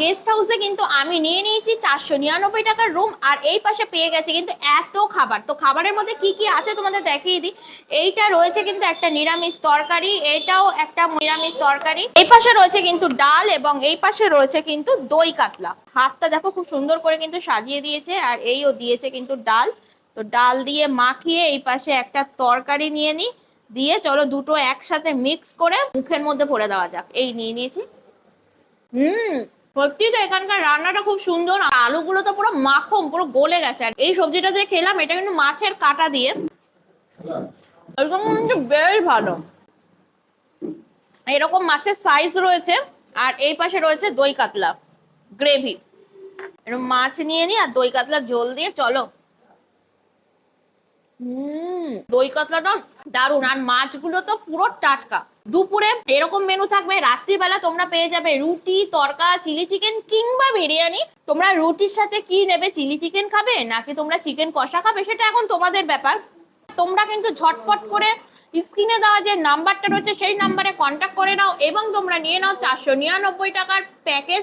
Guest হাউসে কিন্তু আমি নিয়ে নিয়েছি 499 টাকার রুম, আর এই পাশে পেয়ে গেছে কিন্তু এত খাবার। তো খাবারের মধ্যে কি কি আছে তোমাদের দেখিয়ে দিই। এইটা রয়েছে কিন্তু একটা নিরামিষ তরকারি, এটাও একটা নিরামিষ তরকারি। এই পাশে রয়েছে কিন্তু ডাল, এবং এই পাশে রয়েছে কিন্তু দই কাতলা। হাতটা দেখো খুব সুন্দর করে কিন্তু সাজিয়ে দিয়েছে, আর এইও দিয়েছে কিন্তু ডাল। তো ডাল দিয়ে মাখিয়ে এই পাশে একটা তরকারি নিয়ে নিই, দিয়ে চলো দুটো একসাথে মিক্স করে মুখের মধ্যে ভরে দেওয়া যাক। এই নিয়ে নিয়েছি। সত্যি তো এখানকার রান্নাটা খুব সুন্দর, আলুগুলো তো পুরো মাখন, পুরো গলে গেছে। আর এই সবজিটা যে খেলাম এটা কিন্তু মাছের কাঁটা দিয়ে, একদম কিন্তু বেশ ভালো। এরকম মাছের সাইজ রয়েছে, আর এই পাশে রয়েছে দই কাতলা গ্রেভি। এরকম মাছ নিয়ে নি আর দই কাতলা ঝোল দিয়ে চলো। দই কাতলাটা দারুন, আর মাছগুলো তো পুরো টাটকা। দুপুরে এরকম মেনু থাকবে, রাত্রিবেলা তোমরা পেয়ে যাবে রুটি, তড়কা, চিলি চিকেন কিংবা বিরিয়ানি। তোমরা রুটির সাথে কি নেবে, চিলি চিকেন খাবে নাকি তোমরা চিকেন কষা খাবে, সেটা এখন তোমাদের ব্যাপার। তোমরা কিন্তু ঝটপট করে স্ক্রিনে দেওয়া যে নাম্বারটা রয়েছে সেই নাম্বারে কন্ট্যাক্ট করে নাও, এবং তোমরা নিয়ে নাও 499 টাকার প্যাকেজ।